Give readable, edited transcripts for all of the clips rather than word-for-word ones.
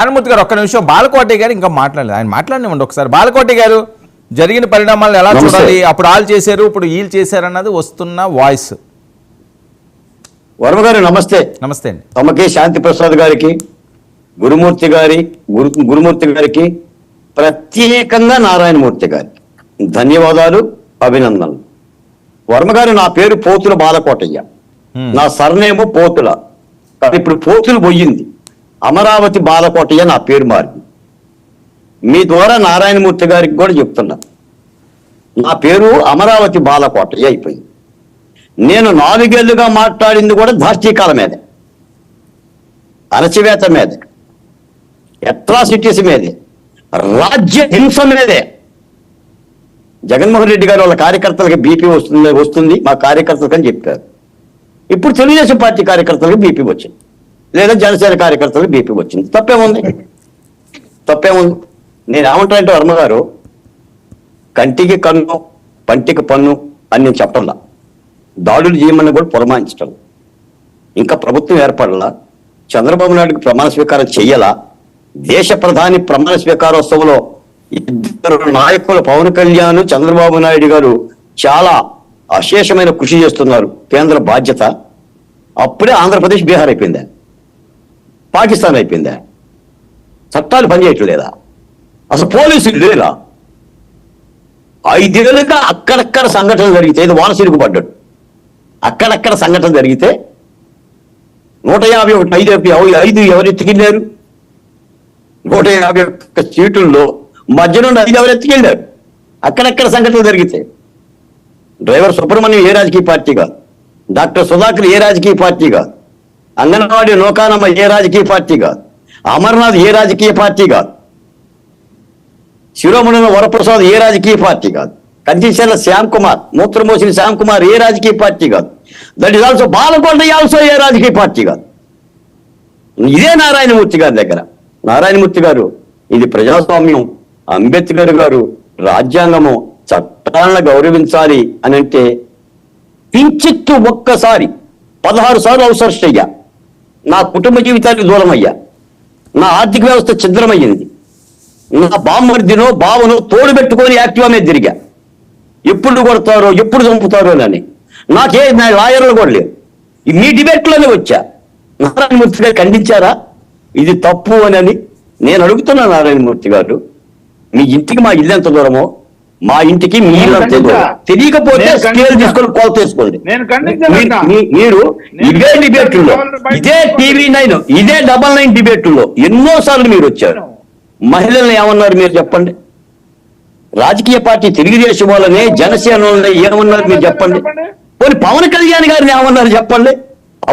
నారాయణమూర్తి గారు ఒక్క నిమిషం, బాలకోటి గారు ఇంకా మాట్లాడలేదు, ఆయన మాట్లాడినండి ఒకసారి. బాలకోటి గారు, జరిగిన పరిణామాలను ఎలా చూడాలి? అప్పుడు వాళ్ళు చేశారు, ఇప్పుడు వీళ్ళు చేశారు అన్నది వస్తున్న వాయిస్. వర్మ గారు నమస్తే. నమస్తే అండి. తమకి, శాంతి ప్రసాద్ గారికి, గురుమూర్తి గారికి, ప్రత్యేకంగా నారాయణమూర్తి గారికి ధన్యవాదాలు, అభినందనలు. వర్మ గారు, నా పేరు పోతుల బాలకోటయ్య, నా సర్నేమో పోతుల, కానీ ఇప్పుడు పోతులు పోయింది, అమరావతి బాలకోటయ్య నా పేరు మారింది. మీ ద్వారా నారాయణమూర్తి గారికి కూడా చెప్తున్నా, నా పేరు అమరావతి బాలకోటయ్య అయిపోయింది. నేను 4 ఏళ్లుగా మాట్లాడింది కూడా దాష్టీకాల మీదే, అణచివేత మీదే, అట్రాసిటీస్ మీదే, రాజ్య హింస మీదే. జగన్మోహన్ రెడ్డి గారు వాళ్ళ కార్యకర్తలకి బీపీ వస్తుంది మా కార్యకర్తలకు అని చెప్పారు. ఇప్పుడు తెలుగుదేశం పార్టీ కార్యకర్తలకు బీపీ వచ్చింది, లేదా జనసేన కార్యకర్తలకు బీపీ వచ్చింది. తప్పేముంది? నేను ఏమంటానంటే వర్మ గారు, కంటికి కన్ను పంటికి పన్ను అని నేను చెప్పడంలా, దాడులు చేయమని కూడా పురమాయించటం. ఇంకా ప్రభుత్వం ఏర్పడలా, చంద్రబాబు నాయుడుకి ప్రమాణ స్వీకారం చెయ్యాలా, దేశ ప్రధాని ప్రమాణ స్వీకారోత్సవంలో ఇద్దరు నాయకులు పవన్ కళ్యాణ్, చంద్రబాబు నాయుడు గారు చాలా అశేషమైన కృషి చేస్తున్నారు, కేంద్ర బాధ్యత. అప్పుడే ఆంధ్రప్రదేశ్ బీహార్ అయిపోయిందా, పాకిస్తాన్ అయిపోయిందా? చట్టాలు పనిచేయట్లేదా? అసలు పోలీసులు లేరా? 5 ఏళ్ళుగా అక్కడక్కడ సంఘటనలు జరిగితే, ఇది వానసిరుగు పడ్డాడు, అక్కడక్కడ సంఘటన జరిగితే 151 5 ఎవరు ఎత్తుకెళ్ళారు? 151 సీటుల్లో మధ్య నుండి 5 ఎవరు ఎత్తుకెళ్ళారు? అక్కడక్కడ సంఘటనలు జరిగితే. డ్రైవర్ సుబ్రహ్మణ్యం ఏ రాజకీయ పార్టీ కాదు, డాక్టర్ సుధాకర్ ఏ రాజకీయ పార్టీ కాదు, అంగన్వాడీ నోకానమ్మ ఏ రాజకీయ పార్టీ కాదు, అమర్నాథ్ ఏ రాజకీయ పార్టీ కాదు, శిరోమణి వరప్రసాద్ ఏ రాజకీయ పార్టీ కాదు, కంచిశెల్ల శ్యామ్ కుమార్, మూత్రమోసిన శ్యామ్ కుమార్ ఏ రాజకీయ పార్టీ కాదు, that is also Balakotaiah also a రాజకీయ పార్టీ కాదు. ఇదే నారాయణమూర్తి గారి దగ్గర. నారాయణమూర్తి గారు, ఇది ప్రజాస్వామ్యం, అంబేద్కర్ గారు రాజ్యాంగము, చట్టాలను గౌరవించాలి అని అంటే కించిత్తు ఒక్కసారి 16 సార్లు అవసరం అయ్యా, నా కుటుంబ జీవితానికి దూరం అయ్యా, నా ఆర్థిక వ్యవస్థ ఛిద్రమయ్యింది, నా బామ్మర్దినో బావనో తోడు పెట్టుకొని యాక్టివా మీద తిరిగా, ఎప్పుడు కొడతారో ఎప్పుడు చంపుతారో అని. నాకే నా లాయర్లు కూడా లేరు, మీ డిబేట్లోనే వచ్చా. నారాయణమూర్తి గారు ఖండించారా ఇది తప్పు అని? నేను అడుగుతున్నా, నారాయణమూర్తి గారు, మీ ఇంటికి మా ఇల్లు ఎంత దూరమో మా ఇంటికి మీ ఇల్లు అంత దూరం. తెలియకపోతే స్కేల్ తీసుకొని కొలత వేసుకోండి. మీరు ఇదే డిబేట్లో, ఇదే TV9, ఇదే 99 డిబేట్లో ఎన్నోసార్లు మీరు వచ్చారు. మహిళల్ని ఏమన్నారు మీరు చెప్పండి? రాజకీయ పార్టీ తెలుగుదేశం వాళ్ళని, జనసేన వాళ్ళని ఏమన్నారు మీరు చెప్పండి? పోనీ పవన్ కళ్యాణ్ గారిని ఏమన్నారు చెప్పండి?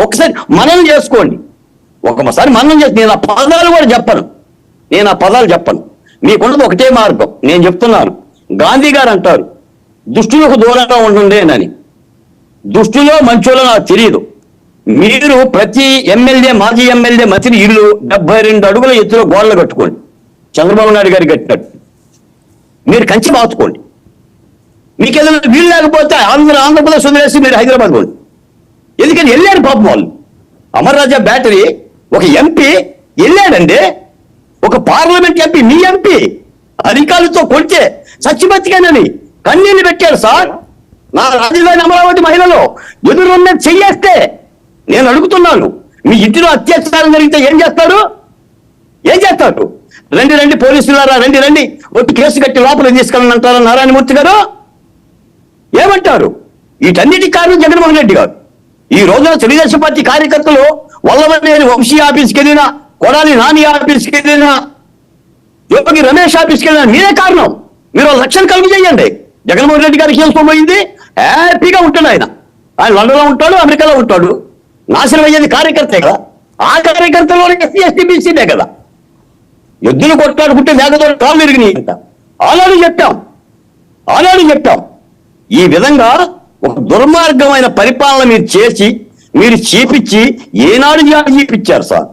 ఒకసారి మనం చేసుకోండి, ఒకసారి మనం చేసి. నేను ఆ పదాలు కూడా చెప్పను, మీకున్నది ఒకటే మార్గం. నేను చెప్తున్నాను, గాంధీ గారు అంటారు దుష్టులకు దూరంగా ఉండండి అని. దుష్టులో మంచోలో నాకు తెలియదు. మీరు ప్రతి ఎమ్మెల్యే, మాజీ ఎమ్మెల్యే, మంత్రి ఇల్లు 72 అడుగుల ఎత్తులో గోడలు కట్టుకోండి, చంద్రబాబు నాయుడు గారికి కట్టినట్టు. మీరు కంచి బాతుకోండి. మీకు ఏదైనా వీలు లేకపోతే ఆంధ్రప్రదేశ్ వదిలేసి మీరు హైదరాబాద్ పోండి. ఎందుకని వెళ్ళారు పాపం వాళ్ళు. అమర్ రాజా బ్యాటరీ ఒక ఎంపీ వెళ్ళాడండి, ఒక పార్లమెంట్ ఎంపీ, మీ ఎంపీ అధికారులతో కొడితే చచ్చిబతికానని కన్నీళ్ళు పెట్టాడు సార్. నా రాజధాని అమరావతి మహిళలో ఎదురున్న చెయ్యేస్తే నేను అడుగుతున్నాను, మీ ఇంటిలో అత్యాచారం జరిగితే ఏం చేస్తారు? రండి పోలీసులారా, రండి ఒక కేసు కట్టి లోపల తీసుకెళ్ళని అంటారా నారాయణమూర్తి గారు? ఏమంటారు? వీటన్నిటి కారణం జగన్మోహన్ రెడ్డి గారు. ఈ రోజున తెలుగుదేశం పార్టీ కార్యకర్తలు వల్లవనేని వంశీ ఆఫీస్కి వెళ్ళినా, కొడాలి నాని ఆఫీస్కి వెళ్ళినా, యోగి రమేష్ ఆఫీస్కి వెళ్ళినా మీరే కారణం. మీరు లక్ష్యం కలిగి చేయండి. జగన్మోహన్ రెడ్డి గారికి చేసుకోబోయింది, హ్యాపీగా ఉంటాడు ఆయన లండన్లో ఉంటాడు, అమెరికాలో ఉంటాడు. నాశనం అయ్యేది కార్యకర్తే కదా. ఆ కార్యకర్తలోనే SC ST BCనే కదా. ఎద్దులు కొట్లాడుకుంటే లేకపోతే కాళ్ళు విరిగినాయి అంట. ఆనాడు చెప్పాం. ఈ విధంగా ఒక దుర్మార్గమైన పరిపాలన మీరు చేసి, మీరు చేపించి ఏనాడు జాలి చేపించారు సార్?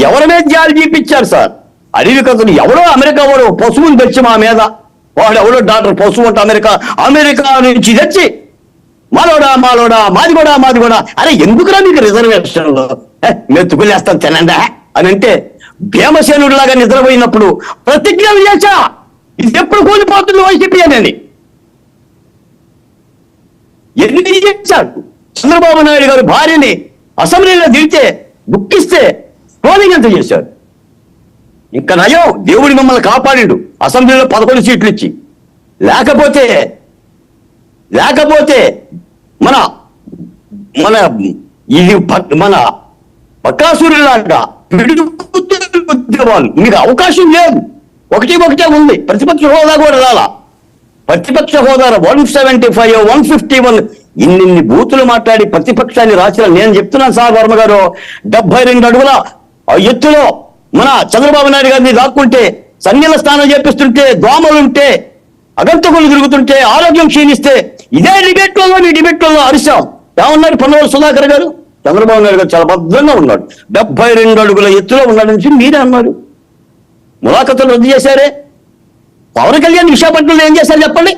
ఎవరి మీద జాలి చేపించారు సార్? అడవి కథలు ఎవడో అమెరికా వాడు పశువులు తెచ్చి మా మీద, వాడు ఎవడో డాక్టర్ పశువు అంటే అమెరికా నుంచి తెచ్చి మాలోడా మాది కూడా అరే ఎందుకురా మీకు రిజర్వేషన్లో మెతుకులేస్తాను తినండా అని అంటే భీమసేనుడిలాగా నిద్రపోయినప్పుడు ప్రతిజ్ఞ చేశా, ఇది ఎప్పుడు కూలిపోతుంది వైసీపీ అని. ఎన్ని చేశాడు? చంద్రబాబు నాయుడు గారు భార్యని అసెంబ్లీలో దిగితే దుఃఖిస్తే ట్రోలింగ్ ఎంత చేశాడు. ఇంకా నయం, దేవుడి మమ్మల్ని కాపాడిండు అసెంబ్లీలో 11 సీట్లు ఇచ్చి. లేకపోతే మన మన ఇది మన బకాసురులాగా వాళ్ళు మీకు అవకాశం లేదు. ఒకటే ఉంది. ప్రతిపక్ష హోదా కూడా రాలా. ప్రతిపక్ష హోదా 175, 151 ఇన్ని బూతులు మాట్లాడి ప్రతిపక్షాన్ని రాసిన నేను చెప్తున్నాను సార్ వర్మ గారు, 72 అడుగుల ఎత్తులో మన చంద్రబాబు నాయుడు గారిని దాక్కుంటే, సన్నిల స్నానం చేపిస్తుంటే, దోమలుంటే, అగంతకులు తిరుగుతుంటే, ఆరోగ్యం క్షీణిస్తే ఇదే డిబేట్లలో అరిశాం. ఏమన్నారు పొన్నవాళ్ళు సుధాకర్ గారు? చంద్రబాబు నాయుడు గారు చాలా భద్రంగా ఉన్నాడు, 72 అడుగుల ఎత్తులో ఉన్నాడు నుంచి మీరే అన్నారు. ములాఖతులు రద్దు చేశారే. పవన్ కళ్యాణ్ విశాఖపట్నంలో ఏం చేశారు చెప్పండి?